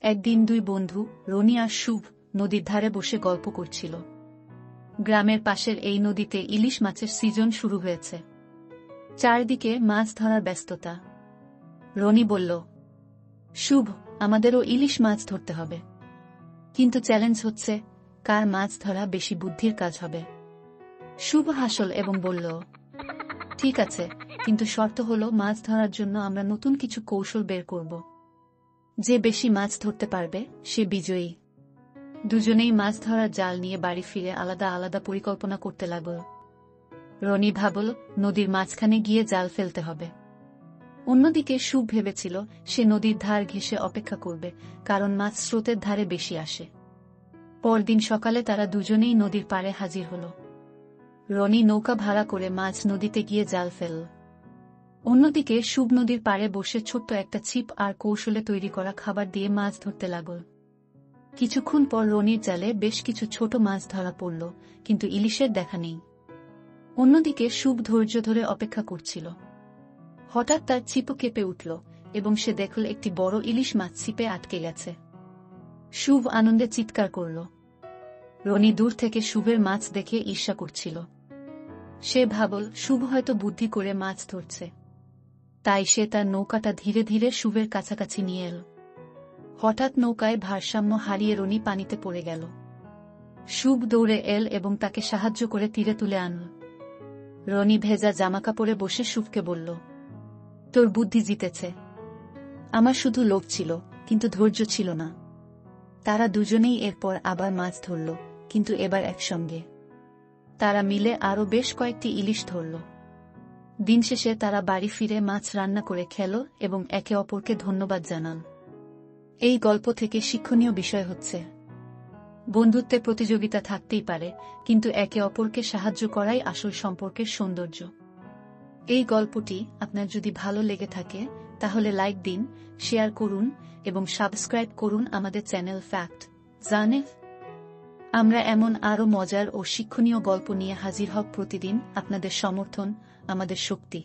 একদিন দুই বন্ধু রনি আর শুভ নদীর ধারে বসে গল্প করছিল। গ্রামের পাশের এই নদীতে ইলিশ মাছের সিজন শুরু হয়েছে। চারদিকে মাছ ধরার ব্যস্ততা। রনি বলল, শুভ, আমাদেরও ইলিশ মাছ ধরতে হবে, কিন্তু চ্যালেঞ্জ হচ্ছে কার মাছ ধরা বেশি বুদ্ধির কাজ হবে। শুভ হাসল এবং বলল, ঠিক আছে, কিন্তু শর্ত হলো মাছ ধরার জন্য আমরা নতুন কিছু কৌশল বের করব। যে বেশি মাছ ধরতে পারবে সে বিজয়ী। দুজনেই মাছ ধরার জাল নিয়ে বাড়ি ফিরে আলাদা আলাদা পরিকল্পনা করতে লাগল। রনি ভাবল নদীর মাঝখানে গিয়ে জাল ফেলতে হবে। অন্যদিকে শুভ ভেবেছিল সে নদীর ধার ঘেঁষে অপেক্ষা করবে, কারণ মাছ স্রোতের ধারে বেশি আসে। পরদিন সকালে তারা দুজনেই নদীর পাড়ে হাজির হল। রনি নৌকা ভাড়া করে মাঝ নদীতে গিয়ে জাল ফেলল। অন্যদিকে শুভ নদীর পাড়ে বসে ছোট্ট একটা ছিপ আর কৌশলে তৈরি করা খাবার দিয়ে মাছ ধরতে লাগল। কিছুক্ষণ পর রনির জালে বেশ কিছু ছোট মাছ ধরা পড়ল, কিন্তু ইলিশের দেখা নেই। অন্যদিকে শুভ ধৈর্য ধরে অপেক্ষা করছিল। হঠাৎ তার ছিপ কেঁপে উঠল এবং সে দেখল একটি বড় ইলিশ মাছ ছিপে আটকে গেছে। শুভ আনন্দে চিৎকার করল। রনি দূর থেকে শুভের মাছ দেখে ঈর্ষা করছিল। সে ভাবল শুভ হয়তো বুদ্ধি করে মাছ ধরছে। তাই সে তার নৌকাটা ধীরে ধীরে শুভের কাছাকাছি নিয়ে এল। হঠাৎ নৌকায় ভারসাম্য হারিয়ে রনি পানিতে পড়ে গেল। শুভ দৌড়ে এল এবং তাকে সাহায্য করে তীরে তুলে আনল। রনি ভেজা জামাকাপড়ে বসে শুভকে বলল, তোর বুদ্ধি জিতেছে। আমার শুধু লোভ ছিল, কিন্তু ধৈর্য ছিল না। তারা দুজনেই এরপর আবার মাছ ধরল, কিন্তু এবার একসঙ্গে। তারা মিলে আরও বেশ কয়েকটি ইলিশ ধরল। দিন শেষে তারা বাড়ি ফিরে মাছ রান্না করে খেল এবং একে অপরকে ধন্যবাদ জানাল। এই গল্প থেকে শিক্ষণীয় বিষয় হচ্ছে, বন্ধুত্বে প্রতিযোগিতা থাকতেই পারে, কিন্তু একে অপরকে সাহায্য করাই আসল সম্পর্কের সৌন্দর্য। এই গল্পটি আপনার যদি ভালো লেগে থাকে তাহলে লাইক দিন, শেয়ার করুন এবং সাবস্ক্রাইব করুন আমাদের চ্যানেল ফ্যাক্ট জানে। আমরা এমন আরও মজার ও শিক্ষণীয় গল্প নিয়ে হাজির হব প্রতিদিন। আপনাদের সমর্থন আমাদের শক্তি।